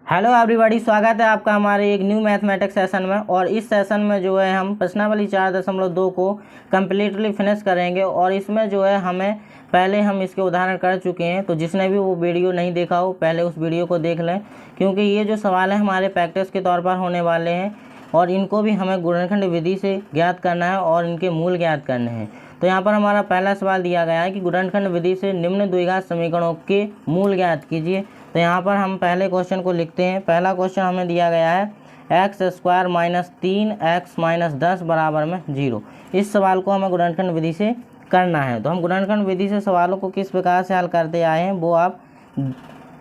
Hello everybody, स्वागत है आपका हमारे एक न्यू मैथमेटिक्स सेशन में। और इस सेशन में जो है हम प्रश्नावली 4.2 को कम्प्लीटली फिनिश करेंगे। और इसमें जो है हमें पहले हम इसके उदाहरण कर चुके हैं, तो जिसने भी वो वीडियो नहीं देखा हो पहले उस वीडियो को देख लें, क्योंकि ये जो सवाल है हमारे प्रैक्टिस के तौर पर होने वाले हैं और इनको भी हमें गुणनखंड विधि से ज्ञात करना है और इनके मूल ज्ञात करने हैं। तो यहाँ पर हमारा पहला सवाल दिया गया है कि गुणनखंड विधि से निम्न द्विघात समीकरणों के मूल ज्ञात कीजिए। तो यहाँ पर हम पहले क्वेश्चन को लिखते हैं। पहला क्वेश्चन हमें दिया गया है x² - 3x - 10 बराबर में 0। इस सवाल को हमें गुणनखंड विधि से करना है। तो हम गुणनखंड विधि से सवालों को किस प्रकार से हल करते आए हैं वो आप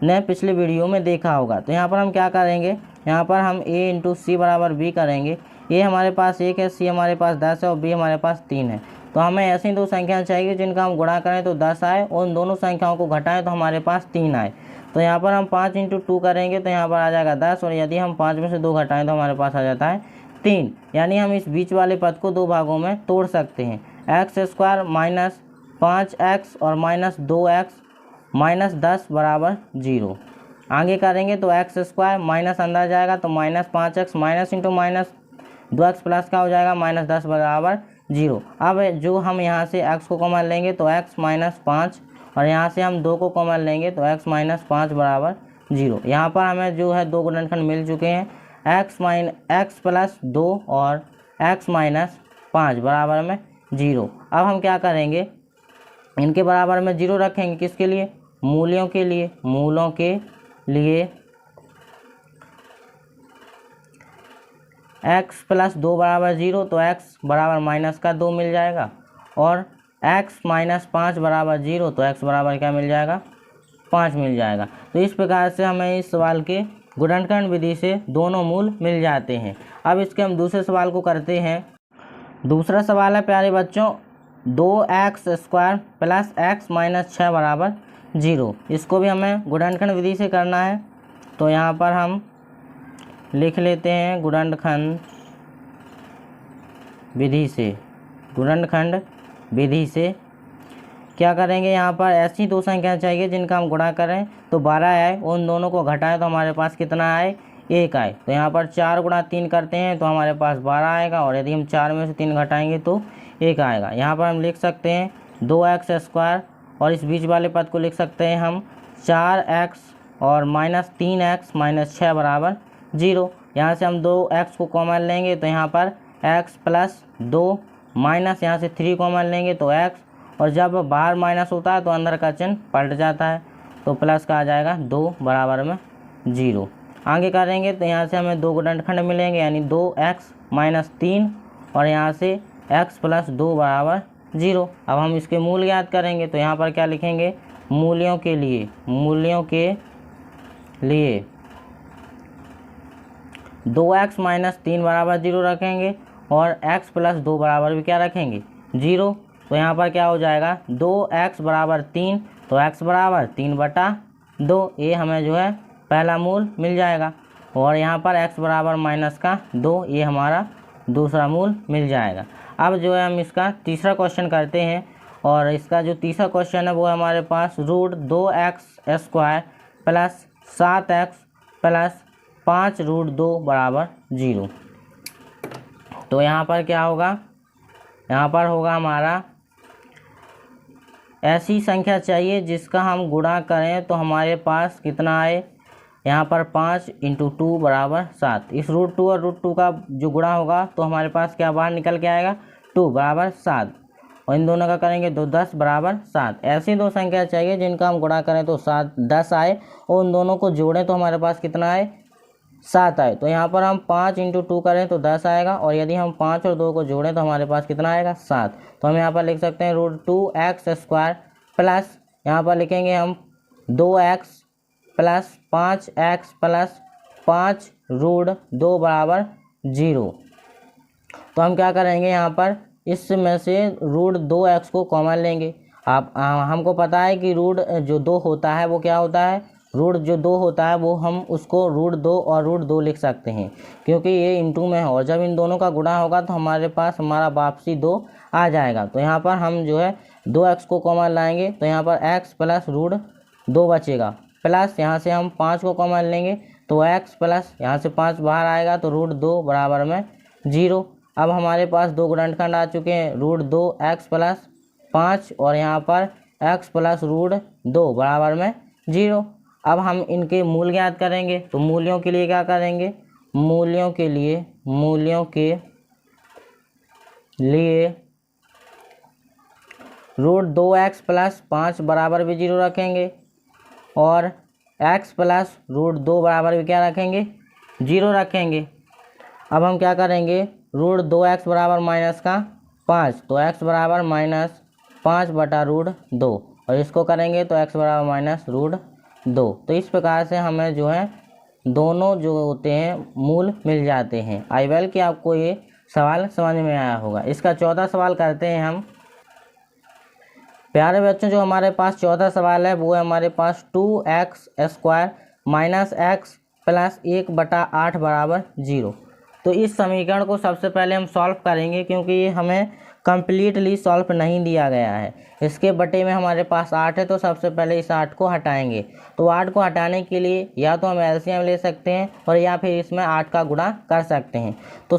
ने पिछले वीडियो में देखा होगा। तो यहाँ पर हम क्या करेंगे, यहाँ पर हम a × c बराबर b करेंगे। a हमारे पास 1 है, c हमारे पास 10 है और b हमारे पास 3 है। तो हमें ऐसी दो संख्याएं चाहिए जिनका हम गुणा करें तो 10 आए और उन दोनों संख्याओं को घटाएं तो हमारे पास 3 आए। तो यहाँ पर हम 5 × 2 करेंगे तो यहाँ पर आ जाएगा 10 और यदि हम 5 में से 2 घटाएं तो हमारे पास आ जाता है 3। यानी हम इस बीच वाले पद को दो भागों में तोड़ सकते हैं। x² - 5x और -2x - 10 बराबर 0। आगे करेंगे तो x² माइनस अंदर जाएगा तो -5x minus into minus 2x plus का हो जाएगा -10 बराबर 0। अब जो हम यहाँ से x को कॉमन लेंगे तो x - 5 और यहाँ से हम 2 को कॉमन लेंगे तो x - 5 बराबर 0। यहाँ पर हमें जो है दो गुणनखंड मिल चुके हैं, x + 2 और x - 5 बराबर में 0। अब हम क्या करेंगे, इनके बराबर में 0 रखेंगे। किसके लिए? मूल्यों के लिए। मूलों के लिए x + 2 बराबर 0 तो x बराबर -2 मिल जाएगा और x - 5 बराबर 0 तो x बराबर क्या मिल जाएगा, 5 मिल जाएगा। तो इस प्रकार से हमें इस सवाल के गुणनखंड विधि से दोनों मूल मिल जाते हैं। अब इसके हम दूसरे सवाल को करते हैं। दूसरा सवाल है प्यारे बच्चों 2x² + x - 6 बराबर 0। इसको भी हमें गुणनखंड विधि से करना है। तो यहाँ पर हम लिख लेते हैं गुणनखंड विधि से। गुणनखंड विधि से क्या करेंगे, यहाँ पर ऐसी दो संख्या चाहिए जिनका हम गुणा करें तो 12 आए, उन दोनों को घटाएं तो हमारे पास कितना आए, 1 आए। तो यहाँ पर 4 × 3 करते हैं तो हमारे पास 12 आएगा और यदि हम 4 में से 3 घटाएंगे तो 1 आएगा। यहाँ पर हम लिख सकते हैं 2x² और इस बीच वाले पद को लिख सकते हैं हम 4x और -3x - 6 बराबर 0। यहाँ से हम 2x को कॉमन लेंगे तो यहाँ पर x + 2 माइनस यहाँ से 3 कॉमन लेंगे तो x, और जब बाहर माइनस होता है तो अंदर का चिन्ह पलट जाता है तो प्लस का आ जाएगा 2 बराबर में 0। आगे करेंगे तो यहाँ से हमें दो गुणनखंड मिलेंगे, यानी 2x - 3 और यहाँ से x + 2 बराबर 0। अब हम इसके मूल ज्ञात करेंगे तो यहाँ पर क्या लिखेंगे, मूल्यों के लिए। मूल्यों के लिए 2x - 3 बराबर 0 रखेंगे और x + 2 बराबर भी क्या रखेंगे, 0। तो यहाँ पर क्या हो जाएगा, 2x बराबर 3 तो x बराबर 3/2। ये हमें जो है पहला मूल मिल जाएगा और यहाँ पर x बराबर -2, ये हमारा दूसरा मूल मिल जाएगा। अब जो है हम इसका तीसरा क्वेश्चन करते हैं और इसका जो तीसरा क्वेश्चन है वो हमारे पास √2x² + 7x + 5 √2 बराबर 0। तो यहाँ पर क्या होगा, यहाँ पर होगा हमारा ऐसी संख्या चाहिए जिसका हम गुणा करें तो हमारे पास कितना आए, यहाँ पर 5 × 2 बराबर 7। इस √2 और √2 का जो गुणा होगा तो हमारे पास क्या बाहर निकल के आएगा, 2 बराबर 7 और इन दोनों का करेंगे तो 10 बराबर 7। ऐसी दो संख्या चाहिए जिनका हम गुणा करें तो 10 आए और उन दोनों को जोड़ें तो हमारे पास कितना आए, 7 आए। तो यहाँ पर हम 5 × 2 करें तो 10 आएगा और यदि हम 5 और 2 को जोड़ें तो हमारे पास कितना आएगा, 7। तो हम यहाँ पर लिख सकते हैं √2x² प्लस यहाँ पर लिखेंगे हम 2x + 5x + 5 √2 बराबर 0। तो हम क्या करेंगे, यहाँ पर इसमें से √2x को कॉमन लेंगे। आप हमको पता है कि रूट जो 2 होता है वो क्या होता है, रूट जो 2 होता है वो हम उसको √2 और √2 लिख सकते हैं क्योंकि ये इंटू में है और जब इन दोनों का गुणा होगा तो हमारे पास हमारा वापसी 2 आ जाएगा। तो यहाँ पर हम जो है 2x को कॉमन लाएंगे तो यहाँ पर x + √2 बचेगा, प्लस यहाँ से हम 5 को कॉमन लेंगे तो x प्लस यहाँ से 5 बाहर आएगा तो √2 बराबर में 0। अब हमारे पास दो गुणनखंड आ चुके हैं, √2x प्लस 5 और यहाँ पर x प्लस √2 बराबर में 0। अब हम इनके मूल ज्ञात करेंगे, तो मूल्यों के लिए क्या करेंगे, मूल्यों के लिए √2x प्लस 5 बराबर भी 0 रखेंगे और x प्लस √2 बराबर भी क्या रखेंगे, 0 रखेंगे। अब हम क्या करेंगे, √2x बराबर माइनस का 5, तो x बराबर -5 बटा √2 और इसको करेंगे तो x बराबर -√2। तो इस प्रकार से हमें जो है दोनों जो होते हैं मूल मिल जाते हैं। आई वेल कि आपको ये सवाल समझ में आया होगा। इसका चौथा सवाल करते हैं हम। प्यारे बच्चों, जो हमारे पास चौथा सवाल है वो है हमारे पास 2x² माइनस x प्लस 1/8 बराबर 0। तो इस समीकरण को सबसे पहले हम सॉल्व करेंगे, क्योंकि ये हमें कम्प्लीटली सॉल्व नहीं दिया गया है। इसके बटे में हमारे पास 8 है, तो सबसे पहले इस 8 को हटाएंगे। तो 8 को हटाने के लिए या तो हम एलसीएम ले सकते हैं और या फिर इसमें 8 का गुणा कर सकते हैं। तो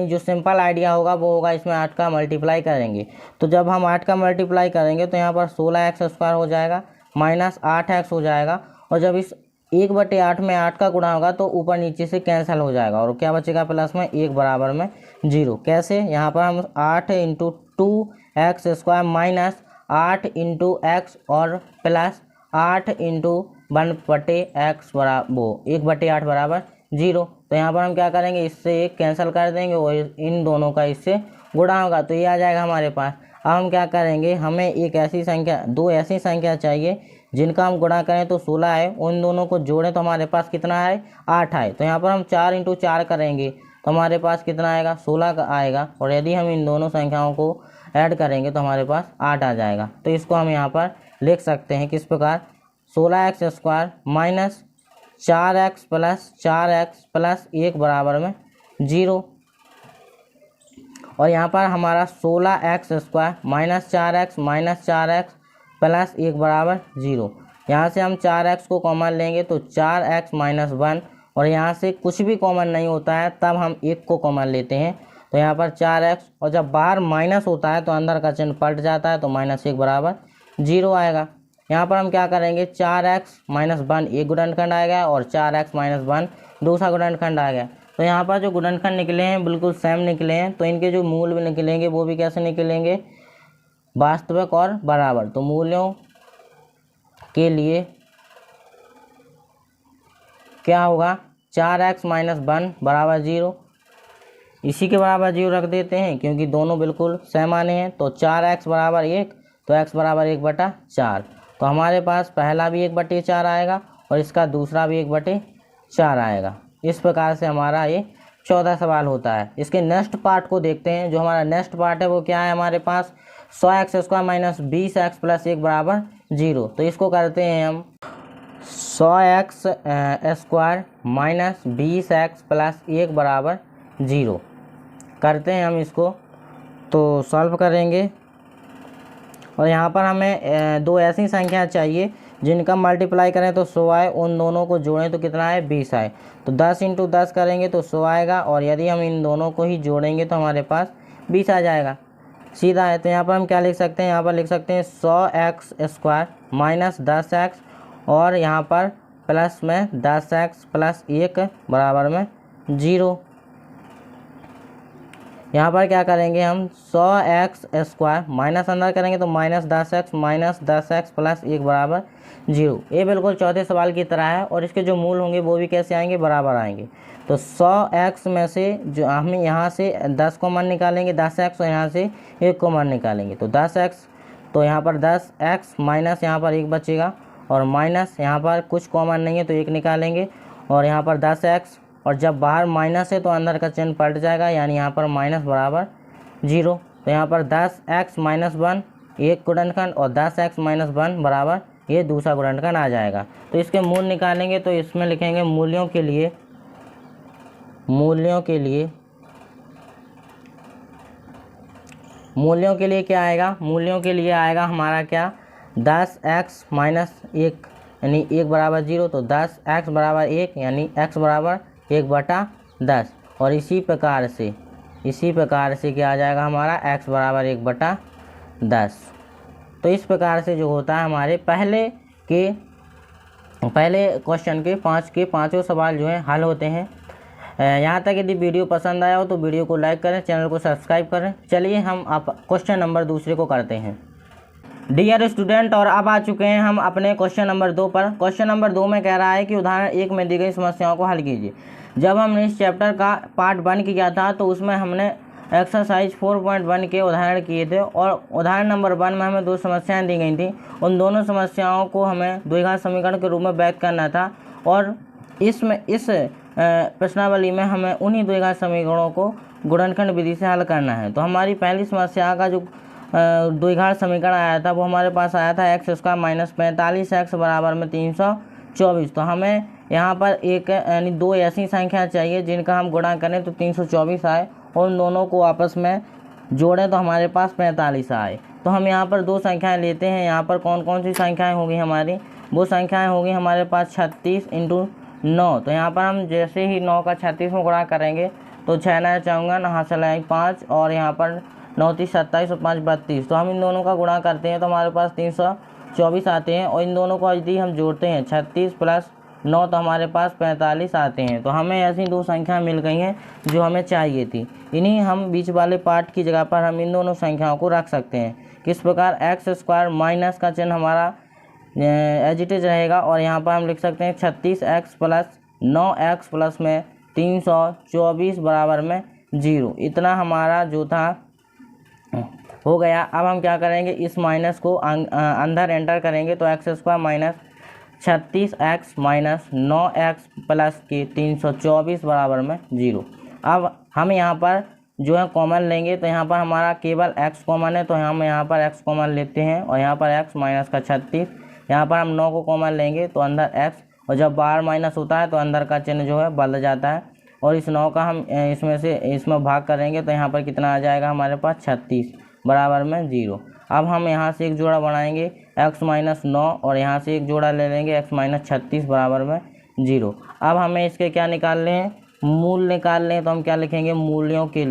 जो सिंपल आइडिया होगा वो होगा इसमें 8 का मल्टीप्लाई करेंगे। तो जब हम 8 का मल्टीप्लाई करेंगे तो यहाँ पर 16x² हो जाएगा माइनस 8x हो जाएगा, और जब इस 1/8 में 8 का गुणा होगा तो ऊपर नीचे से कैंसिल हो जाएगा और क्या बचेगा प्लस में 1 बराबर में 0। कैसे, यहाँ पर हम 8 × 2x² माइनस 8 × x और प्लस 8 × 1/x बराबर 1/8 बराबर 0। तो यहाँ पर हम क्या करेंगे, इससे एक कैंसिल कर देंगे और इन दोनों का इससे गुणा होगा तो ये आ जाएगा हमारे पास। अब हम क्या करेंगे, हमें दो ऐसी संख्या चाहिए जिनका हम गुणा करें तो 16 है, उन दोनों को जोड़ें तो हमारे पास कितना है, 8 है। तो यहाँ पर हम 4 × 4 करेंगे तो हमारे पास कितना आएगा, 16 का आएगा, और यदि हम इन दोनों संख्याओं को ऐड करेंगे तो हमारे पास 8 आ जाएगा। तो इसको हम यहाँ पर लिख सकते हैं किस प्रकार, 16x² minus 4x plus 4x plus 1 बराबर में 0। और यहाँ पर हमारा 16x² माइनस 4x प्लस 1 बराबर 0। यहाँ से हम 4x को कॉमन लेंगे तो 4x माइनस 1, और यहाँ से कुछ भी कॉमन नहीं होता है तब हम 1 को कॉमन लेते हैं। तो यहाँ पर 4x, और जब बाहर माइनस होता है तो अंदर का चिन्ह पलट जाता है तो -1 बराबर 0 आएगा। यहाँ पर हम क्या करेंगे, 4x माइनस 1 एक गुणनखंड आ गया और 4x माइनस 1 दूसरा गुणनखंड आ गया। तो यहाँ पर जो गुणनखंड निकले हैं बिल्कुल सेम निकले हैं, तो इनके जो मूल भी निकलेंगे वो भी कैसे निकलेंगे, वास्तविक और बराबर। तो मूल्यों के लिए क्या होगा, 4x माइनस 1 बराबर 0, इसी के बराबर 0 रख देते हैं क्योंकि दोनों बिल्कुल सेम आने हैं। तो 4x बराबर 1, तो x बराबर 1/4। तो हमारे पास पहला भी 1/4 आएगा और इसका दूसरा भी 1/4 आएगा। इस प्रकार से हमारा ये चौथा सवाल होता है। इसके नेक्स्ट पार्ट को देखते हैं। जो हमारा नेक्स्ट पार्ट है वो क्या है, हमारे पास 100x² माइनस 20x प्लस 1 बराबर 0। तो इसको करते हैं हम 100x² माइनस 20x प्लस 1 बराबर 0 करते हैं हम इसको, तो सॉल्व करेंगे। और यहाँ पर हमें दो ऐसी संख्या चाहिए जिनका मल्टीप्लाई करें तो 100 आए, उन दोनों को जोड़ें तो कितना है, 20 आए। तो 10 × 10 करेंगे तो 100 आएगा, और यदि हम इन दोनों को ही जोड़ेंगे तो हमारे पास 20 आ जाएगा, सीधा है। तो यहाँ पर हम क्या लिख सकते हैं, यहाँ पर लिख सकते हैं 100x² माइनस 10x और यहाँ पर प्लस में 10x प्लस 1 बराबर में 0। यहाँ पर क्या करेंगे हम, 100x² माइनस अंदर करेंगे तो -10x प्लस 1 बराबर 0। ये बिल्कुल चौथे सवाल की तरह है, और इसके जो मूल होंगे वो भी कैसे आएंगे, बराबर आएंगे। तो 100x में से जो हम यहाँ से 10 कॉमन निकालेंगे, 10x, और यहाँ से 1 कॉमन निकालेंगे तो 10x, तो यहाँ पर 10x माइनस यहाँ पर 1 बचेगा, और माइनस यहाँ पर कुछ कॉमन नहीं है तो 1 निकालेंगे, और यहाँ पर 10x, और जब बाहर माइनस है तो अंदर का चिन्ह पलट जाएगा, यानी यहाँ पर माइनस बराबर 0। तो यहाँ पर 10x माइनस 1 एक गुणनखंड और 10x माइनस 1 बराबर ये दूसरा गुणनखंड आ जाएगा। तो इसके मूल निकालेंगे तो इसमें लिखेंगे मूल्यों के लिए क्या आएगा, मूल्यों के लिए आएगा हमारा क्या, 10x माइनस 1 यानी 1 बराबर 0 तो 10, x बराबर 1 यानी x बराबर 1/10। और इसी प्रकार से क्या आ जाएगा हमारा x बराबर 1/10। तो इस प्रकार से जो होता है हमारे पहले क्वेश्चन के पाँचों सवाल जो हैं हल होते हैं। यहाँ तक यदि वीडियो पसंद आया हो तो वीडियो को लाइक करें, चैनल को सब्सक्राइब करें। चलिए हम आप क्वेश्चन नंबर दूसरे को करते हैं। डियर स्टूडेंट, और अब आ चुके हैं हम अपने क्वेश्चन नंबर 2 पर। क्वेश्चन नंबर 2 में कह रहा है कि उदाहरण 1 में दी गई समस्याओं को हल कीजिए। जब हमने इस चैप्टर का पार्ट 1 किया था तो उसमें हमने एक्सरसाइज 4.1 के उदाहरण किए थे और उदाहरण नंबर 1 में हमें 2 समस्याएं दी गई थी। उन दोनों समस्याओं को हमें द्विघात समीकरण के रूप में व्यक्त करना था और इस प्रश्नावली में हमें उन्हीं द्विघात समीकरणों को गुणनखंड विधि से हल करना है। तो हमारी पहली समस्या का जो द्विघात समीकरण आया था वो हमारे पास आया था x² - 45x बराबर में 324। तो हमें यहाँ पर एक यानी 2 ऐसी संख्या चाहिए जिनका हम गुणा करें तो 324 आए और उन दोनों को आपस में जोड़ें तो हमारे पास 45 आए। तो हम यहाँ पर 2 संख्याएं लेते हैं। यहाँ पर कौन कौन सी संख्याएं होगी हमारी? वो संख्याएं होगी हमारे पास 36 × 9। तो यहाँ पर हम जैसे ही 9 का 36 में गुणा करेंगे तो 6 9 54, हासिल आए 5 और यहाँ पर 9 3 27 और 5 32। तो हम इन दोनों का गुणा करते हैं तो हमारे पास 324 आते हैं और इन दोनों को यदि हम जोड़ते हैं 36 + 9 तो हमारे पास 45 आते हैं। तो हमें ऐसी 2 संख्या मिल गई हैं जो हमें चाहिए थी। इन्हीं हम बीच वाले पार्ट की जगह पर हम इन दोनों संख्याओं को रख सकते हैं। किस प्रकार? x² माइनस का चिन्ह हमारा एज इट इज रहेगा और यहाँ पर हम लिख सकते हैं 36x + 9x प्लस में 324 बराबर में 0। इतना हमारा जो था हो गया। अब हम क्या करेंगे, इस माइनस को अंदर एंटर करेंगे तो x² minus 36x minus 9x plus के 324 बराबर में 0। अब हम यहाँ पर जो है कॉमन लेंगे तो यहाँ पर हमारा केवल x कॉमन है तो हम यहाँ पर x कॉमन लेते हैं और यहाँ पर x माइनस का 36, यहाँ पर हम 9 को कॉमन लेंगे तो अंदर x, और जब बाहर माइनस होता है तो अंदर का चिन्ह जो है बदल जाता है और इस 9 का हम इसमें भाग करेंगे तो यहाँ पर कितना आ जाएगा हमारे पास 36 बराबर में 0। अब हम यहाँ से एक जोड़ा बनाएंगे x माइनस 9 और यहाँ से एक जोड़ा ले लेंगे x माइनस 36 बराबर में 0। अब हमें इसके क्या निकालने हैं, मूल निकालने हैं। तो हम क्या लिखेंगे, मूल्यों के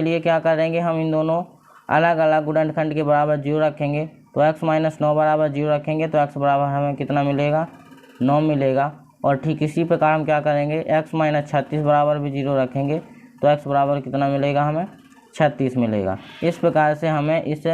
लिए क्या करेंगे, हम इन दोनों अलग अलग गुणनखंड के बराबर 0 रखेंगे। तो x माइनस 9 बराबर 0 रखेंगे तो x बराबर हमें कितना मिलेगा, 9 मिलेगा। और ठीक इसी प्रकार हम क्या करेंगे, x माइनस 36 बराबर भी 0 रखेंगे तो x बराबर कितना मिलेगा, हमें 36 मिलेगा। इस प्रकार से हमें इस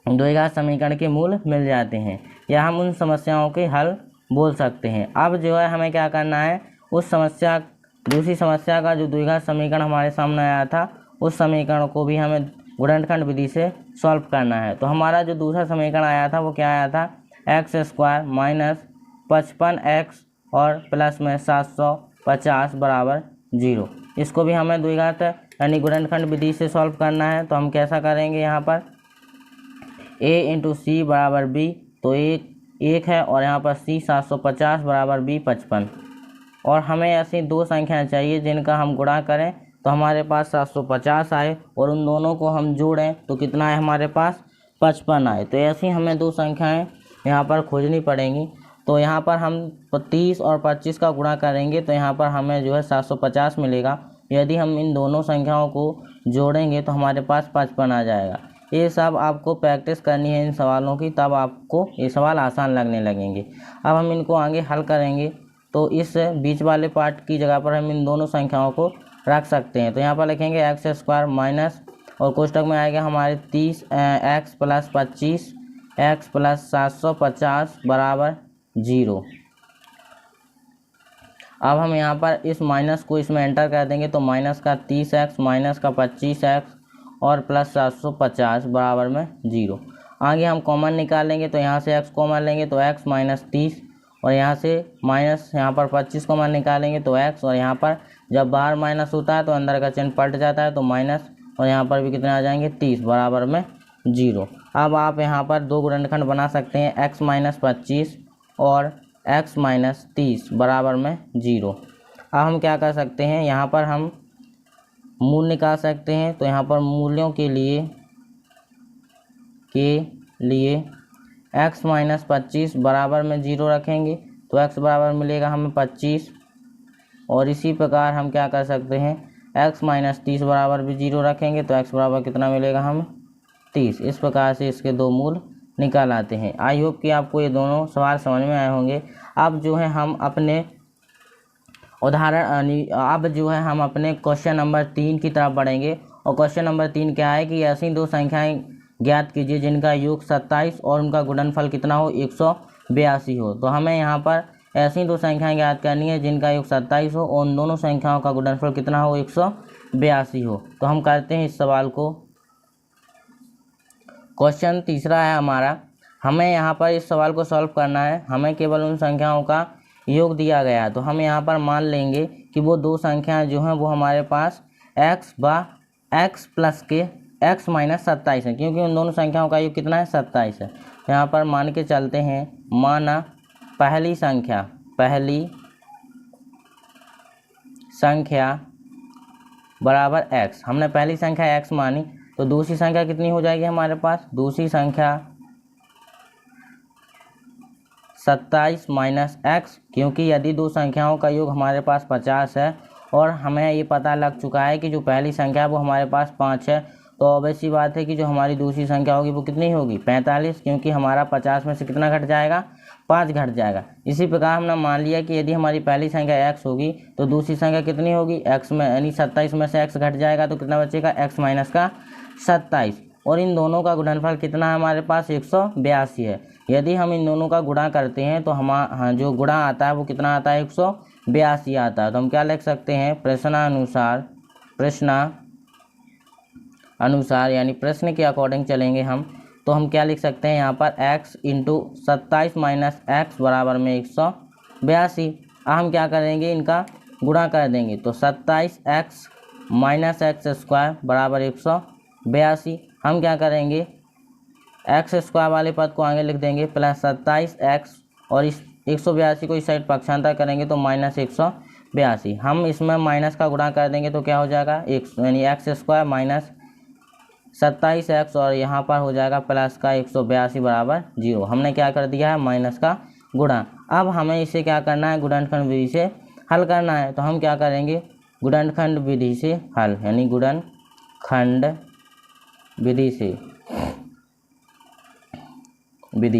द्विघात समीकरण के मूल मिल जाते हैं या हम उन समस्याओं के हल बोल सकते हैं। अब जो है हमें क्या करना है, उस दूसरी समस्या का जो द्विघात समीकरण हमारे सामने आया था उस समीकरण को भी हमें गुणनखंड विधि से सॉल्व करना है। तो हमारा जो दूसरा समीकरण आया था वो क्या आया था, x² माइनस 55x और प्लस में 750 बराबर 0। इसको भी हमें द्विघात यानी गुणनखंड विधि से सॉल्व करना है। तो हम कैसा करेंगे, यहाँ पर a × c बराबर b, तो एक है और यहाँ पर c 750 बराबर b 55। और हमें ऐसी 2 संख्याएं चाहिए जिनका हम गुणा करें तो हमारे पास 750 आए और उन दोनों को हम जोड़ें तो कितना है हमारे पास 55 आए। तो ऐसी हमें 2 संख्याएं यहाँ पर खोजनी पड़ेंगी। तो यहाँ पर हम 30 और 25 का गुणा करेंगे तो यहाँ पर हमें जो है 750 मिलेगा। यदि हम इन दोनों संख्याओं को जोड़ेंगे तो हमारे पास 55 आ जाएगा। ये सब आपको प्रैक्टिस करनी है इन सवालों की, तब आपको ये सवाल आसान लगने लगेंगे। अब हम इनको आगे हल करेंगे तो इस बीच वाले पार्ट की जगह पर हम इन दोनों संख्याओं को रख सकते हैं। तो यहाँ पर लिखेंगे x² माइनस और कोष्टक में आएगा हमारे 30x प्लस 25x प्लस 750 बराबर 0। अब हम यहाँ पर इस माइनस को इसमें एंटर कर देंगे तो माइनस का 30x माइनस का 25x और प्लस 750 बराबर में 0। आगे हम कॉमन निकालेंगे तो यहाँ से x कॉमन लेंगे तो x माइनस 30 और यहाँ से माइनस यहाँ पर 25 कॉमन निकालेंगे तो x, और यहाँ पर जब बाहर माइनस होता है तो अंदर का चिन्ह पलट जाता है तो माइनस, और यहाँ पर भी कितने आ जाएंगे 30 बराबर में 0। अब आप यहाँ पर 2 गुणनखंड बना सकते हैं x माइनस 25 और x माइनस 30 बराबर में 0। अब हम क्या कर सकते हैं, यहाँ पर हम मूल निकाल सकते हैं। तो यहाँ पर मूल्यों के के लिए x माइनस 25 बराबर में 0 रखेंगे तो x बराबर मिलेगा हमें 25। और इसी प्रकार हम क्या कर सकते हैं, x माइनस 30 बराबर भी 0 रखेंगे तो x बराबर कितना मिलेगा हमें 30। इस प्रकार से इसके दो मूल निकाल आते हैं। आई होप कि आपको ये दोनों सवाल समझ में आए होंगे। अब जो है हम अपने हम अपने क्वेश्चन नंबर 3 की तरफ बढ़ेंगे। और क्वेश्चन नंबर 3 क्या है कि ऐसी दो संख्याएं ज्ञात कीजिए जिनका योग 27 और उनका गुणनफल कितना हो 182 हो। तो हमें यहाँ पर ऐसी दो संख्याएं ज्ञात करनी है जिनका योग 27 हो और उन दोनों संख्याओं का गुणनफल कितना हो 182 हो। तो हम करते हैं इस सवाल को। क्वेश्चन तीसरा है हमारा, हमें यहाँ पर इस सवाल को सॉल्व करना है। हमें केवल उन संख्याओं का योग दिया गया है तो हम यहाँ पर मान लेंगे कि वो दो संख्याएं जो हैं वो हमारे पास x प्लस के x माइनस 27 है, क्योंकि उन दोनों संख्याओं का योग कितना है 27 है। तो यहाँ पर मान के चलते हैं, माना पहली संख्या बराबर x। हमने पहली संख्या x मानी तो दूसरी संख्या कितनी हो जाएगी हमारे पास, दूसरी संख्या 27 माइनस x, क्योंकि यदि दो संख्याओं का योग हमारे पास 50 है और हमें ये पता लग चुका है कि जो पहली संख्या है वो हमारे पास 5 है, तो ऑब्वियस सी बात है कि जो हमारी दूसरी संख्या होगी वो कितनी होगी 45, क्योंकि हमारा 50 में से कितना घट जाएगा 5 घट जाएगा। इसी प्रकार हमने मान लिया कि यदि हमारी पहली संख्या x होगी तो दूसरी संख्या कितनी होगी x में, यानी 27 में से x घट जाएगा तो कितना बचेगा x माइनस का 27। और इन दोनों का गुणनफल कितना है हमारे पास 182 है। यदि हम इन दोनों का गुणा करते हैं तो जो गुणा आता है वो कितना आता है 182 आता है। तो हम क्या लिख सकते हैं, प्रश्नानुसार यानी प्रश्न के अकॉर्डिंग चलेंगे हम, तो हम क्या लिख सकते हैं यहाँ पर x इंटू 27 माइनस एक्स बराबर में 182। अब हम क्या करेंगे, इनका गुणा कर देंगे तो 27x माइनस एक्स स्क्वायर बराबर 182। हम क्या करेंगे, एक्स स्क्वायर वाले पद को आगे लिख देंगे प्लस 27x और इस 182 को इस साइड पक्षांतर करेंगे तो माइनस 182। हम इसमें माइनस का गुणा कर देंगे तो क्या हो जाएगा यानी एक्स स्क्वायर माइनस 27x और यहाँ पर हो जाएगा प्लस का 182 बराबर 0। हमने क्या कर दिया है, माइनस का गुणा। अब हमें इसे क्या करना है, गुणनखंड विधि से हल करना है। तो हम क्या करेंगे, गुणनखंड विधि से हल, यानी गुणनखंड विधि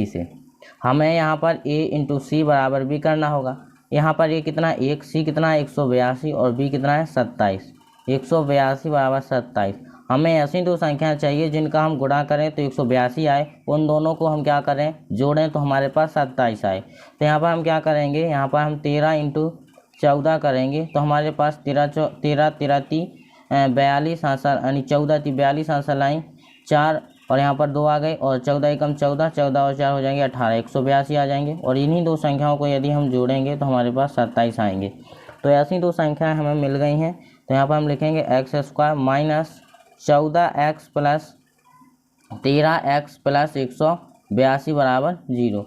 से हमें यहाँ पर a इंटू सी बराबर b करना होगा। यहाँ पर a कितना 1, c कितना 182 और b कितना है 27। 182 बराबर 27। हमें ऐसी दो संख्या चाहिए जिनका हम गुणा करें तो 182 आए, उन दोनों को हम क्या करें जोड़ें तो हमारे पास 27 आए। तो यहाँ पर हम क्या करेंगे, यहाँ पर हम 13 इंटू 14 करेंगे तो हमारे पास 13 42 आंसर, यानी 14 42 आंसर लाइन 4 और यहाँ पर 2 आ गए और 14 एकम 14, 14 और 4 हो जाएंगे 18, 182 आ जाएंगे। और इन्हीं दो संख्याओं को यदि हम जोड़ेंगे तो हमारे पास 27 आएंगे। तो ऐसी दो संख्याएं हमें मिल गई हैं। तो यहाँ पर हम लिखेंगे x square minus 14x plus 13x plus 182 बराबर 0।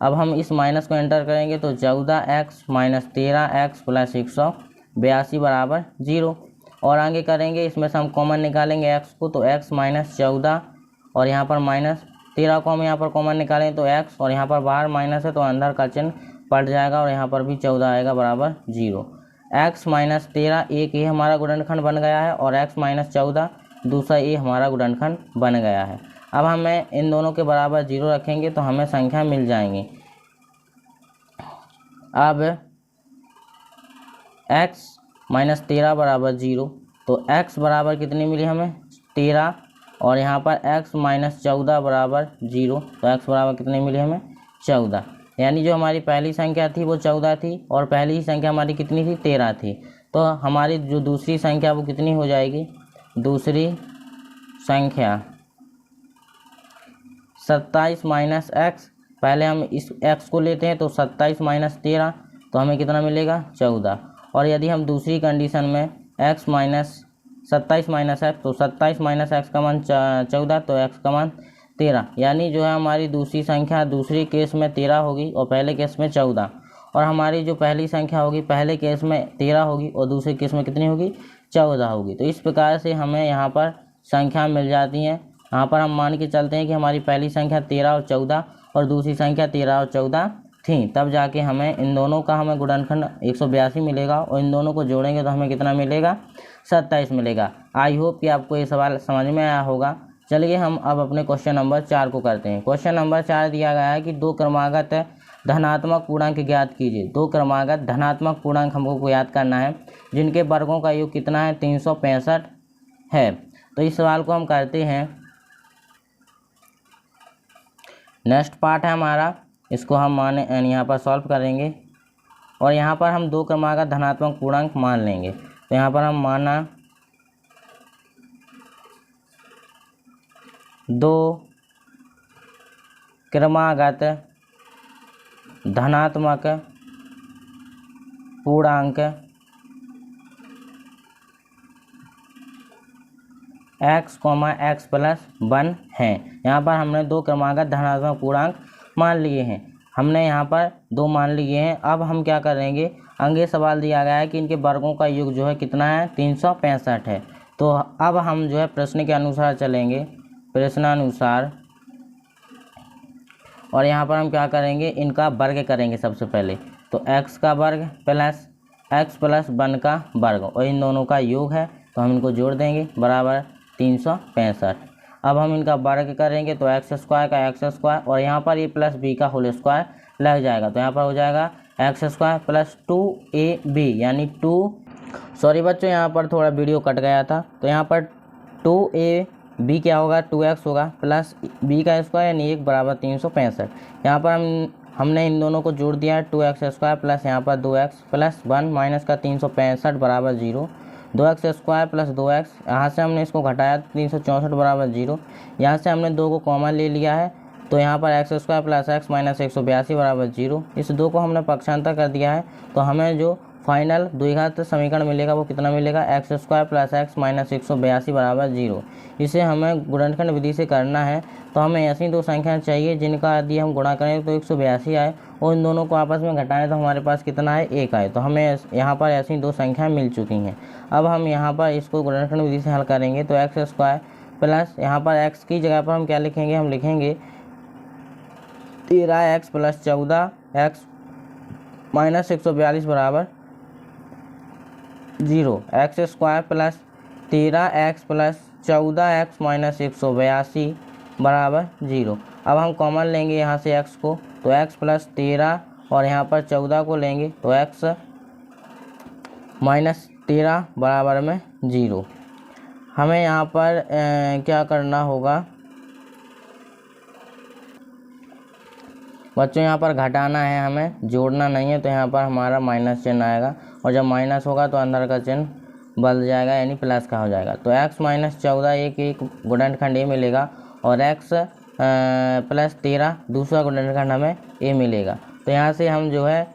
अब हम इस माइनस को एंटर करेंगे तो 14x माइनस 13x प्लस 182 बराबर 0। और आगे करेंगे, इसमें से हम कॉमन निकालेंगे x को, तो x माइनस 14 और यहाँ पर माइनस 13 को हम यहाँ पर कॉमन निकालेंगे तो x, और यहाँ पर बाहर माइनस है तो अंदर का चिन्ह पलट जाएगा और यहाँ पर भी 14 आएगा बराबर 0। x माइनस 13 एक ये हमारा गुणनखंड बन गया है और x माइनस 14 दूसरा ये हमारा गुणनखंड बन गया है। अब हमें इन दोनों के बराबर 0 रखेंगे तो हमें संख्या मिल जाएंगी। अब x माइनस 13 बराबर 0, तो x बराबर कितनी मिली हमें 13 और यहाँ पर x माइनस 14 बराबर 0, तो x बराबर कितनी मिली हमें 14। यानी जो हमारी पहली संख्या थी वो 14 थी और पहली ही संख्या हमारी कितनी थी 13 थी। तो हमारी जो दूसरी संख्या वो कितनी हो जाएगी, दूसरी संख्या 27 माइनस एक्स। पहले हम इस x को लेते हैं तो 27 माइनस 13 तो हमें कितना मिलेगा 14। और यदि हम दूसरी कंडीशन में x माइनस 27 माइनस एक्स, तो 27 माइनस एक्स का मान 14 तो x का मान 13। यानी जो है हमारी दूसरी संख्या दूसरी केस में 13 होगी और पहले केस में 14। और हमारी जो पहली संख्या होगी पहले केस में 13 होगी और दूसरे केस में कितनी होगी 14 होगी। तो इस प्रकार से हमें यहाँ पर संख्या मिल जाती हैं यहाँ पर हम मान के चलते हैं कि हमारी पहली संख्या 13 और 14 और दूसरी संख्या 13 और 14 थी, तब जाके हमें इन दोनों का हमें गुणनखंड 182 मिलेगा और इन दोनों को जोड़ेंगे तो हमें कितना मिलेगा, 27 मिलेगा। आई होप कि आपको ये सवाल समझ में आया होगा। चलिए हम अब अपने क्वेश्चन नंबर 4 को करते हैं। क्वेश्चन नंबर 4 दिया गया है कि दो क्रमागत धनात्मक पूर्णांक ज्ञात कीजिए। दो क्रमागत धनात्मक पूर्णांक हमको याद करना है जिनके वर्गों का योग कितना है, 365 है। तो इस सवाल को हम करते हैं। नेक्स्ट पार्ट है हमारा, इसको हम यहाँ पर सॉल्व करेंगे और यहाँ पर हम दो क्रमागत धनात्मक पूर्णांक मान लेंगे। तो यहाँ पर हम माना दो क्रमागत धनात्मक पूर्णांक x, x प्लस 1 हैं। यहाँ पर हमने दो क्रमागत धनात्मक पूर्णांक मान लिए हैं, हमने यहाँ पर दो मान लिए हैं। अब हम क्या करेंगे, आगे सवाल दिया गया है कि इनके वर्गों का योग जो है कितना है, 365 है। तो अब हम जो है प्रश्न के अनुसार चलेंगे, प्रश्नानुसार, और यहाँ पर हम क्या करेंगे, इनका वर्ग करेंगे सबसे पहले। तो x का वर्ग प्लस x प्लस 1 का वर्ग और इन दोनों का योग है, तो हम इनको जोड़ देंगे बराबर 365। अब हम इनका वर्ग करेंगे तो x स्क्वायर का x स्क्वायर और यहाँ पर ये प्लस b का होल स्क्वायर लग जाएगा। तो यहाँ पर हो जाएगा x स्क्वायर प्लस 2ab यानी 2, सॉरी बच्चों यहाँ पर थोड़ा वीडियो कट गया था। तो यहाँ पर 2ab क्या होगा, 2x होगा प्लस b का स्क्वायर यानी 1 बराबर 365। यहाँ पर हमने इन दोनों को जोड़ दिया है, 2x स्क्वायर प्लस यहाँ पर 2x प्लस 1 माइनस का 365 बराबर 0, 2x स्क्वायर प्लस 2x, यहाँ से हमने इसको घटाया 364 बराबर 0। यहाँ से हमने 2 को कॉमन ले लिया है, तो यहाँ पर x square plus x minus 182 बराबर 0। इस 2 को हमने पक्षांतर कर दिया है, तो हमें जो फाइनल द्विघात समीकरण मिलेगा वो कितना मिलेगा, x square plus x minus 182 बराबर 0। इसे हमें गुणनखंड विधि से करना है, तो हमें ऐसी दो संख्या चाहिए जिनका यदि हम गुणा करें तो 182 आए और इन दोनों को आपस में घटाएं तो हमारे पास कितना है, 1 आए। तो हमें यहाँ पर ऐसी दो संख्याएँ मिल चुकी हैं। अब हम यहाँ पर इसको गुणनखंड विधि से हल करेंगे, तो x स्क्वायर प्लस यहाँ पर x की जगह पर हम क्या लिखेंगे, हम लिखेंगे 13x प्लस 14x माइनस 142 बराबर 0, x square plus 13x plus 14x minus 182 बराबर 0। अब हम कॉमन लेंगे यहाँ से x को, तो x प्लस 13 और यहाँ पर 14 को लेंगे तो x माइनस 13 बराबर में 0। हमें यहाँ पर क्या करना होगा बच्चों, यहाँ पर घटाना है, हमें जोड़ना नहीं है। तो यहाँ पर हमारा माइनस चिन्ह आएगा और जब माइनस होगा तो अंदर का चिन्ह बदल जाएगा यानी प्लस का हो जाएगा। तो x माइनस 14 एक गुणनखंड ए मिलेगा और x प्लस 13 दूसरा गुणनखंड हमें ए मिलेगा। तो यहाँ से हम जो है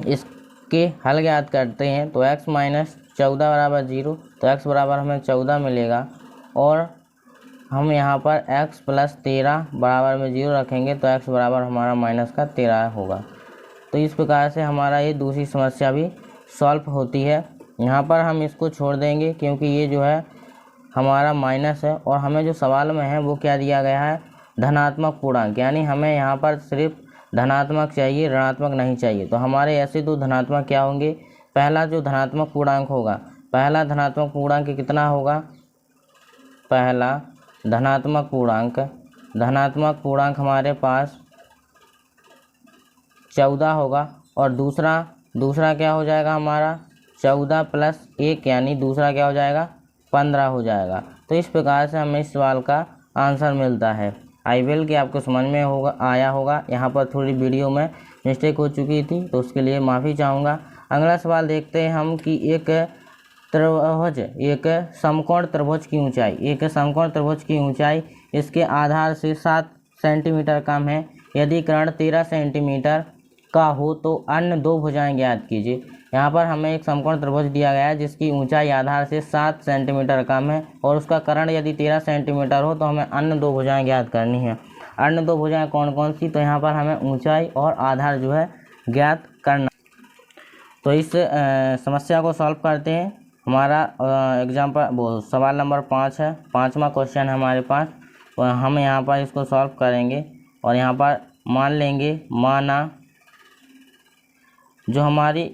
इसके हल ज्ञात करते हैं। तो x माइनस 14 बराबर 0, तो x बराबर हमें 14 मिलेगा और हम यहाँ पर x प्लस 13 बराबर में 0 रखेंगे तो x बराबर हमारा माइनस का 13 होगा। तो इस प्रकार से हमारा ये दूसरी समस्या भी सॉल्व होती है। यहाँ पर हम इसको छोड़ देंगे क्योंकि ये जो है हमारा माइनस है और हमें जो सवाल में है वो क्या दिया गया है, धनात्मक पूर्णांक, यानी हमें यहाँ पर सिर्फ धनात्मक चाहिए, ऋणात्मक नहीं चाहिए। तो हमारे ऐसे दो धनात्मक क्या होंगे, पहला जो धनात्मक पूर्णांक होगा, पहला धनात्मक पूर्णांक कितना होगा, पहला धनात्मक पूर्णांक हमारे पास 14 होगा और दूसरा क्या हो जाएगा हमारा 14 प्लस 1 यानी दूसरा क्या हो जाएगा 15 हो जाएगा। तो इस प्रकार से हमें इस सवाल का आंसर मिलता है। आई विल कि आपको समझ में आया होगा। यहाँ पर थोड़ी वीडियो में मिस्टेक हो चुकी थी तो उसके लिए माफ़ी चाहूँगा। अगला सवाल देखते हैं हम कि एक समकोण त्रिभुज की ऊंचाई इसके आधार से 7 सेंटीमीटर कम है। यदि कर्ण 13 सेंटीमीटर का हो तो अन्य दो भुजाएं ज्ञात कीजिए। यहाँ पर हमें एक समकोण त्रिभुज दिया गया है जिसकी ऊंचाई आधार से 7 सेंटीमीटर कम है और उसका कर्ण यदि 13 सेंटीमीटर हो तो हमें अन्य दो भुजाएं ज्ञात करनी है। अन्य दो भुजाएं कौन कौन सी, तो यहाँ पर हमें ऊंचाई और आधार जो है ज्ञात करना। तो इस समस्या को सॉल्व करते हैं। हमारा एग्जाम्पल वो सवाल नंबर 5 है, 5वां क्वेश्चन है हमारे पास। और हम यहाँ पर इसको सॉल्व करेंगे और यहाँ पर मान लेंगे, माना जो हमारी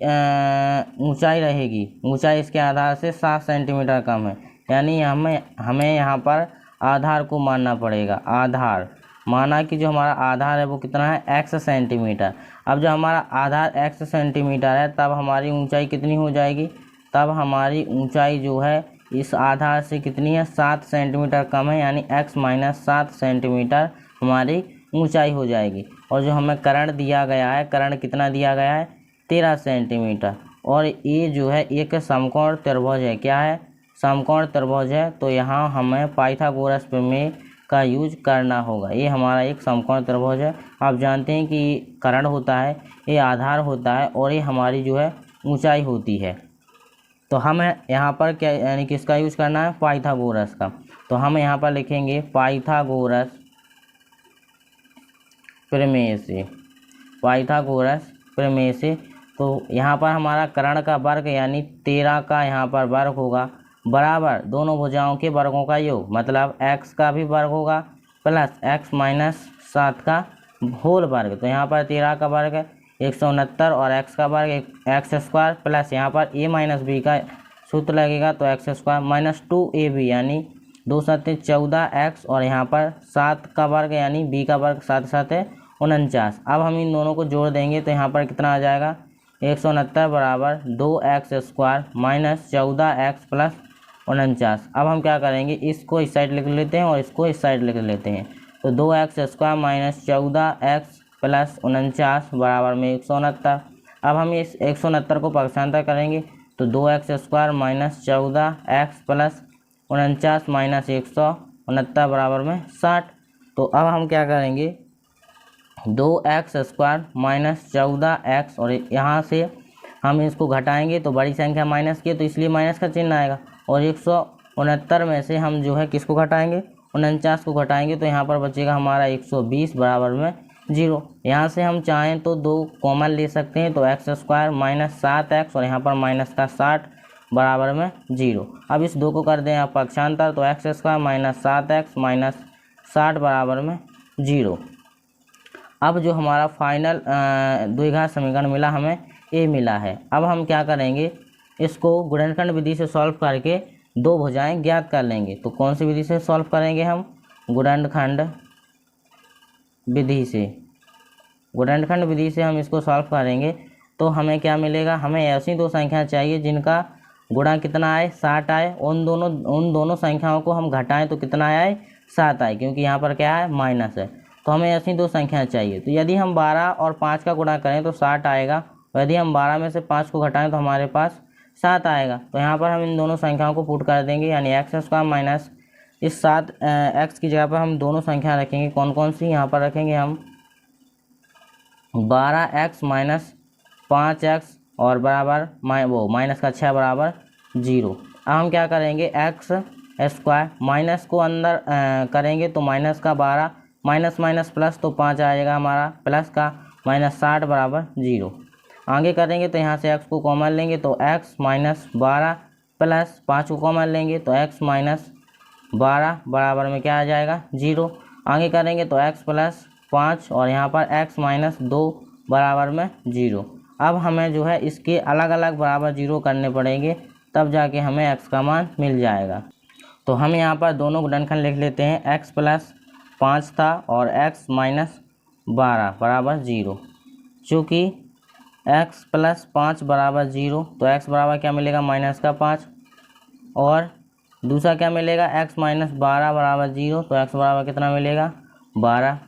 ऊंचाई रहेगी, ऊंचाई इसके आधार से 7 सेंटीमीटर कम है, यानी हमें यहाँ पर आधार को मानना पड़ेगा। आधार माना कि जो हमारा आधार है वो कितना है, x सेंटीमीटर। अब जो हमारा आधार x सेंटीमीटर है तब हमारी ऊंचाई कितनी हो जाएगी, तब हमारी ऊंचाई जो है इस आधार से कितनी है, 7 सेंटीमीटर कम है, यानी x माइनस 7 सेंटीमीटर हमारी ऊंचाई हो जाएगी। और जो हमें कर्ण दिया गया है, कर्ण कितना दिया गया है, 13 सेंटीमीटर। और ये जो है एक समकोण त्रिभुज है, क्या है, समकोण त्रिभुज है। तो यहाँ हमें पाइथागोरस प्रमेय का यूज करना होगा। ये हमारा एक समकोण त्रिभुज है। आप जानते हैं कि कर्ण होता है, ये आधार होता है और ये हमारी जो है ऊंचाई होती है। तो हमें यहाँ पर क्या यानी किसका यूज करना है, पाइथागोरस का। तो हम यहाँ पर लिखेंगे पाइथागोरस प्रमेय से, पाइथागोरस प्रमेय से। तो यहाँ पर हमारा कर्ण का वर्ग यानी 13 का यहाँ पर वर्ग होगा, बराबर दोनों भुजाओं के वर्गों का योग, मतलब x का भी वर्ग होगा प्लस x माइनस 7 का होल वर्ग। तो यहाँ पर 13 का वर्ग है 169 और x का वर्ग x स्क्वायर प्लस यहाँ पर a माइनस बी का सूत्र लगेगा, तो x स्क्वायर माइनस 2ab यानी 2 7 14x और यहाँ पर 7 का वर्ग यानी b का वर्ग 7 7 49। अब हम इन दोनों को जोड़ देंगे तो यहाँ पर कितना आ जाएगा, 169 बराबर 2x square minus 14x plus 49। अब हम क्या करेंगे, इसको इस साइड लिख लेते हैं और इसको इस साइड लिख लेते हैं। तो 2x square minus 14x plus 49 बराबर में 169। अब हम इस 169 को पक्षांतर करेंगे तो 2x square minus 14x plus 49 minus 169 बराबर में 60। तो अब हम क्या करेंगे, 2x स्क्वायर माइनस 14x और यहाँ से हम इसको घटाएंगे तो बड़ी संख्या माइनस की है तो इसलिए माइनस का चिन्ह आएगा। और 169 में से हम जो है किसको घटाएंगे, 49 को घटाएंगे तो यहाँ पर बचेगा हमारा 120 बराबर में 0। यहाँ से हम चाहें तो 2 कॉमन ले सकते हैं, तो x स्क्वायर माइनस 7x और यहाँ पर माइनस का 60 बराबर में 0। अब इस 2 को कर दें आप पक्षांतर, तो x square minus 7x minus 60 बराबर में 0। अब जो हमारा फाइनल द्विघात समीकरण मिला हमें, ए मिला है। अब हम क्या करेंगे, इसको गुणनखंड विधि से सॉल्व करके 2 भुजाएं ज्ञात कर लेंगे। तो कौन सी विधि से सॉल्व करेंगे हम, गुणनखंड विधि से। गुणनखंड विधि से हम इसको सॉल्व करेंगे तो हमें क्या मिलेगा, हमें ऐसी 2 संख्या चाहिए जिनका गुणा कितना आए, 60 आए। उन दोनों संख्याओं को हम घटाएं तो कितना आए, 7 आए, क्योंकि यहाँ पर क्या है, माइनस है। तो हमें ऐसी 2 संख्या चाहिए। तो यदि हम 12 और 5 का गुणा करें तो 60 आएगा, और यदि हम 12 में से 5 को घटाएं तो हमारे पास 7 आएगा। तो यहाँ पर हम इन दोनों संख्याओं को पुट कर देंगे, यानी x स्क्वायर माइनस इस 7 x की जगह पर हम दोनों संख्या रखेंगे। कौन कौन सी यहाँ पर रखेंगे हम, 12x माइनस 5x और बराबर माइनस का 6 बराबर 0। अब हम क्या करेंगे, x स्क्वायर माइनस को अंदर करेंगे तो माइनस का 12 माइनस माइनस प्लस तो 5 आएगा हमारा, प्लस का माइनस 60 बराबर 0। आगे करेंगे तो यहाँ से x को कॉमन लेंगे तो x माइनस 12 प्लस 5 को कॉमन लेंगे तो x माइनस 12 बराबर में क्या आ जाएगा, 0। आगे करेंगे तो x प्लस 5 और यहाँ पर x माइनस 2 बराबर में 0। अब हमें जो है इसके अलग अलग बराबर 0 करने पड़ेंगे, तब जाके हमें x का मान मिल जाएगा। तो हम यहाँ पर दोनों गुणनखंड लिख लेते हैं, x प्लस 5 था और x माइनस 12 बराबर 0। चूँकि x प्लस 5 बराबर 0 तो x बराबर क्या मिलेगा, माइनस का 5, और दूसरा क्या मिलेगा, x माइनस 12 बराबर 0, तो x बराबर कितना मिलेगा, 12।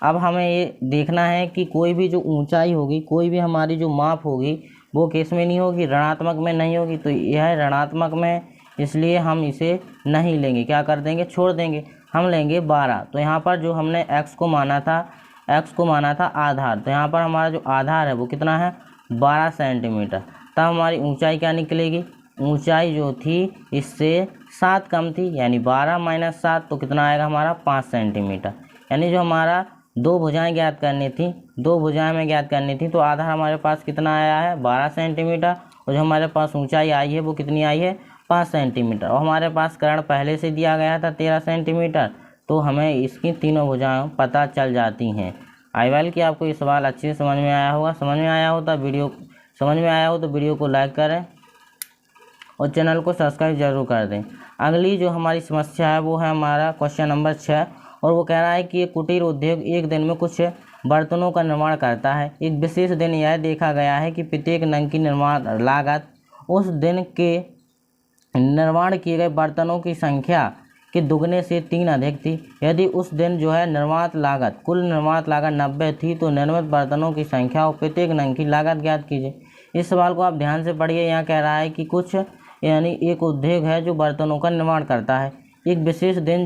अब हमें ये देखना है कि कोई भी जो ऊंचाई होगी, कोई भी हमारी जो माप होगी वो किस में नहीं होगी, ऋणात्मक में नहीं होगी। तो यह है ऋणात्मक में, इसलिए हम इसे नहीं लेंगे, क्या कर देंगे, छोड़ देंगे। हम लेंगे 12। तो यहाँ पर जो हमने x को माना था आधार, तो यहाँ पर हमारा जो आधार है वो कितना है, 12 सेंटीमीटर। तब हमारी ऊंचाई क्या निकलेगी, ऊंचाई जो थी इससे 7 कम थी, यानी 12 माइनस 7 तो कितना आएगा हमारा, 5 सेंटीमीटर। यानी जो हमारा 2 भुजाएं ज्ञात करनी थी, 2 भुजाएं में ज्ञात करनी थी, तो आधार हमारे पास कितना आया है, 12 सेंटीमीटर, और जो हमारे पास ऊंचाई आई है वो कितनी आई है 5 सेंटीमीटर। और हमारे पास कर्ण पहले से दिया गया था 13 सेंटीमीटर, तो हमें इसकी तीनों भुजाएं पता चल जाती हैं। आई विल कि आपको ये सवाल अच्छे से समझ में आया होगा। समझ में आया हो तो वीडियो को लाइक करें और चैनल को सब्सक्राइब जरूर कर दें। अगली जो हमारी समस्या है वो है हमारा क्वेश्चन नंबर 6, और वो कह रहा है कि एक कुटीर उद्योग एक दिन में कुछ बर्तनों का निर्माण करता है। एक विशेष दिन यह देखा गया है कि प्रत्येक नंग की निर्माण लागत उस दिन के निर्माण किए गए बर्तनों की संख्या के दुगने से 3 अधिक थी। यदि उस दिन जो है कुल निर्माण लागत 90 थी, तो निर्मित बर्तनों की संख्या और प्रत्येक नंग की लागत ज्ञात कीजिए। इस सवाल को आप ध्यान से पढ़िए। यहाँ कह रहा है कि कुछ यानी एक उद्योग है जो बर्तनों का निर्माण करता है। एक विशेष दिन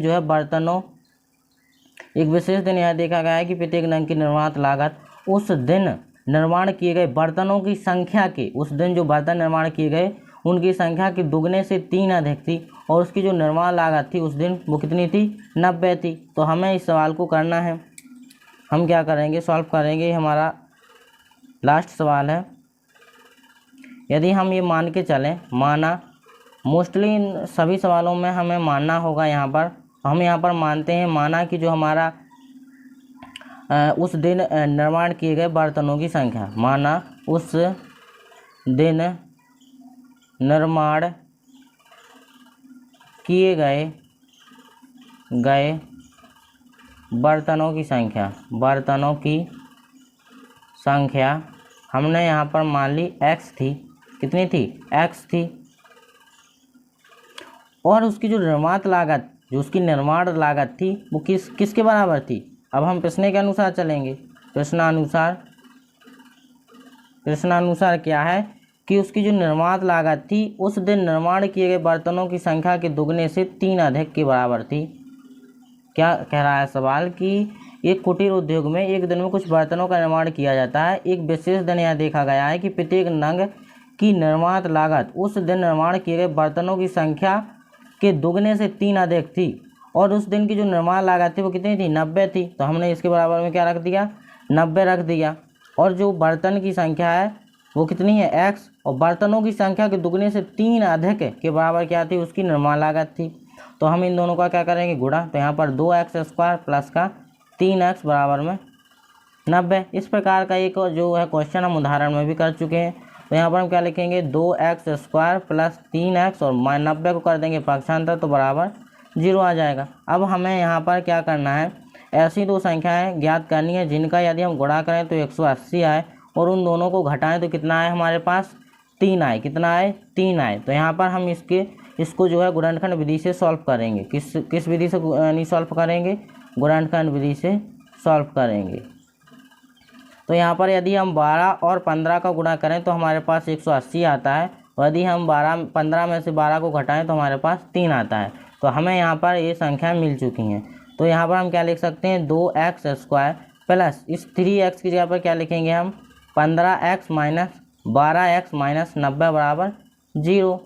यह देखा गया है कि प्रत्येक नंग की निर्माण लागत उस दिन निर्माण किए गए बर्तनों की संख्या के, उस दिन जो बर्तन निर्माण किए गए उनकी संख्या के दुगने से 3 अधिक थी, और उसकी जो निर्माण लागत थी उस दिन वो कितनी थी 90 थी। तो हमें इस सवाल को करना है। हम क्या करेंगे, सॉल्व करेंगे। हमारा लास्ट सवाल है। यदि हम ये मान के चलें, मोस्टली इन सभी सवालों में हमें मानना होगा। यहाँ पर हम मानते हैं, माना कि जो हमारा उस दिन निर्माण किए गए बर्तनों की संख्या, माना उस दिन निर्माण किए गए बर्तनों की संख्या हमने यहाँ पर मान ली x थी। कितनी थी? x थी। और उसकी जो उसकी निर्माण लागत थी वो किसके बराबर थी? अब हम प्रश्न के अनुसार चलेंगे। प्रश्नानुसार क्या है कि उसकी जो निर्माण लागत थी उस दिन निर्माण किए गए बर्तनों की संख्या के दुगने से 3 अधिक के बराबर थी। क्या कह रहा है सवाल कि एक कुटीर उद्योग में एक दिन में कुछ बर्तनों का निर्माण किया जाता है। एक विशेष दिन यह देखा गया है कि प्रत्येक नंग की निर्माण लागत उस दिन निर्माण किए गए बर्तनों की संख्या के दुगने से 3 अधिक थी, और उस दिन की जो निर्माण लागत थी वो कितनी थी 90 थी। तो हमने इसके बराबर में क्या रख दिया 90 रख दिया। और जो बर्तन की संख्या है वो कितनी है x, और बर्तनों की संख्या के दुगने से 3 अधिक के बराबर क्या थी उसकी निर्माण लागत थी। तो हम इन दोनों का क्या करेंगे गुणा। तो यहाँ पर 2x² प्लस का 3x बराबर में 90। इस प्रकार का एक जो है क्वेश्चन हम उदाहरण में भी कर चुके हैं। तो यहाँ पर हम क्या लिखेंगे 2x² प्लस 3x और 90 को कर देंगे पक्षांतर, तो बराबर 0 आ जाएगा। अब हमें यहाँ पर क्या करना है, ऐसी दो संख्याएं ज्ञात करनी है जिनका यदि हम गुणा करें तो 180 आए, और उन दोनों को घटाएं तो कितना आए हमारे पास 3 आए। कितना आए 3 आए। तो यहाँ पर हम इसको जो है गुणनखंड विधि से सॉल्व करेंगे। किस विधि से नहीं सॉल्व करेंगे? गुणनखंड विधि से सॉल्व करेंगे। तो यहाँ पर यदि हम 12 और 15 का गुणा करें तो हमारे पास 180 आता है, और यदि हम 15 में से 12 को घटाएं तो हमारे पास 3 आता है। तो हमें यहाँ पर ये संख्या मिल चुकी हैं। तो यहाँ पर हम क्या लिख सकते हैं 2x² प्लस इस 3x की जगह पर क्या लिखेंगे हम 15x माइनस 12x माइनस 90 बराबर 0।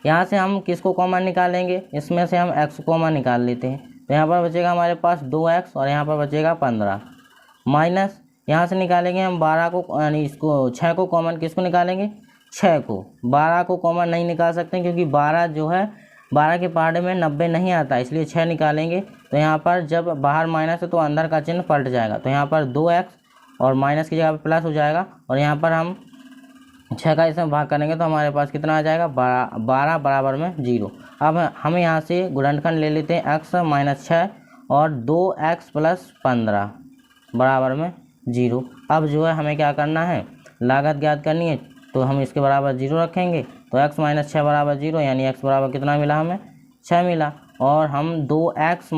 यहाँ से हम किसको कॉमन निकालेंगे? इसमें से हम x कॉमन निकाल लेते हैं। तो यहाँ पर बचेगा हमारे पास 2x और यहाँ पर बचेगा 15, माइनस यहाँ से निकालेंगे हम 12 को, यानी इसको 6 को कॉमन। किसको निकालेंगे? 6 को। 12 को कॉमन नहीं निकाल सकते क्योंकि 12 जो है 12 के पहाड़े में 90 नहीं आता, इसलिए 6 निकालेंगे। तो यहाँ पर जब बाहर माइनस है तो अंदर का चिन्ह पलट जाएगा। तो यहाँ पर 2x और माइनस की जगह पर प्लस हो जाएगा, और यहाँ पर हम 6 का इसमें भाग करेंगे तो हमारे पास कितना आ जाएगा 12 बराबर में 0। अब हम यहाँ से गुणनखंड ले लेते हैं x माइनस 6 और 2x प्लस 15 बराबर में 0। अब जो है हमें क्या करना है, लागत ज्ञात करनी है। तो हम इसके बराबर 0 रखेंगे, तो x माइनस 6 बराबर 0, यानी x बराबर कितना मिला हमें 6 मिला। और हम 2x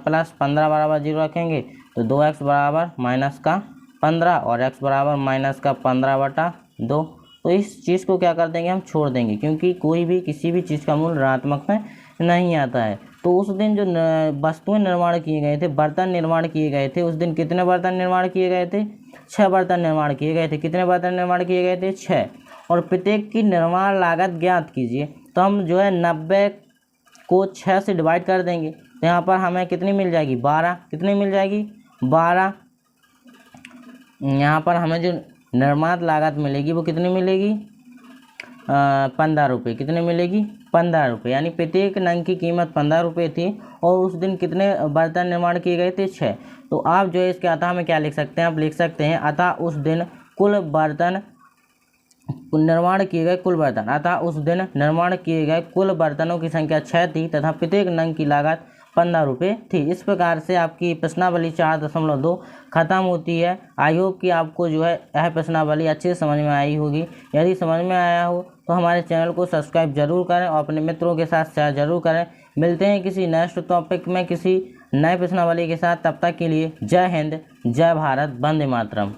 प्लस 15 बराबर 0 रखेंगे, तो 2x बराबर माइनस का 15 और x बराबर माइनस का 15/2। तो इस चीज़ को क्या कर देंगे हम छोड़ देंगे, क्योंकि कोई भी किसी भी चीज़ का मूल ऋणात्मक में नहीं आता है। तो उस दिन जो वस्तुएं निर्माण किए गए थे, बर्तन निर्माण किए गए थे, उस दिन कितने बर्तन निर्माण किए गए थे 6 बर्तन निर्माण किए गए थे। कितने बर्तन निर्माण किए गए थे 6, और प्रत्येक की निर्माण लागत ज्ञात कीजिए। तो हम जो है 90 को 6 से डिवाइड कर देंगे, तो यहाँ पर हमें कितनी मिल जाएगी 12। कितनी मिल जाएगी 12। यहाँ पर हमें जो निर्माण लागत मिलेगी वो कितनी मिलेगी 15 रुपये। कितने मिलेगी? 15 रुपये, यानी प्रत्येक नंग की कीमत 15 रुपये थी। और उस दिन कितने बर्तन निर्माण किए गए थे? 6। तो आप जो है इसके अतः में क्या लिख सकते हैं? आप लिख सकते हैं अतः उस दिन कुल बर्तन निर्माण किए गए कुल बर्तन, अतः उस दिन निर्माण किए गए कुल बर्तनों की संख्या 6 थी तथा प्रत्येक नंग की लागत 15 रुपये थी। इस प्रकार से आपकी प्रश्नावली 4.2 खत्म होती है। आई होप कि आपको जो है यह प्रश्नावली अच्छे से समझ में आई होगी। यदि समझ में आया हो तो हमारे चैनल को सब्सक्राइब जरूर करें और अपने मित्रों के साथ शेयर जरूर करें। मिलते हैं किसी नेक्स्ट टॉपिक में किसी नए प्रश्नावली के साथ। तब तक के लिए जय हिंद, जय भारत, वंदे मातरम।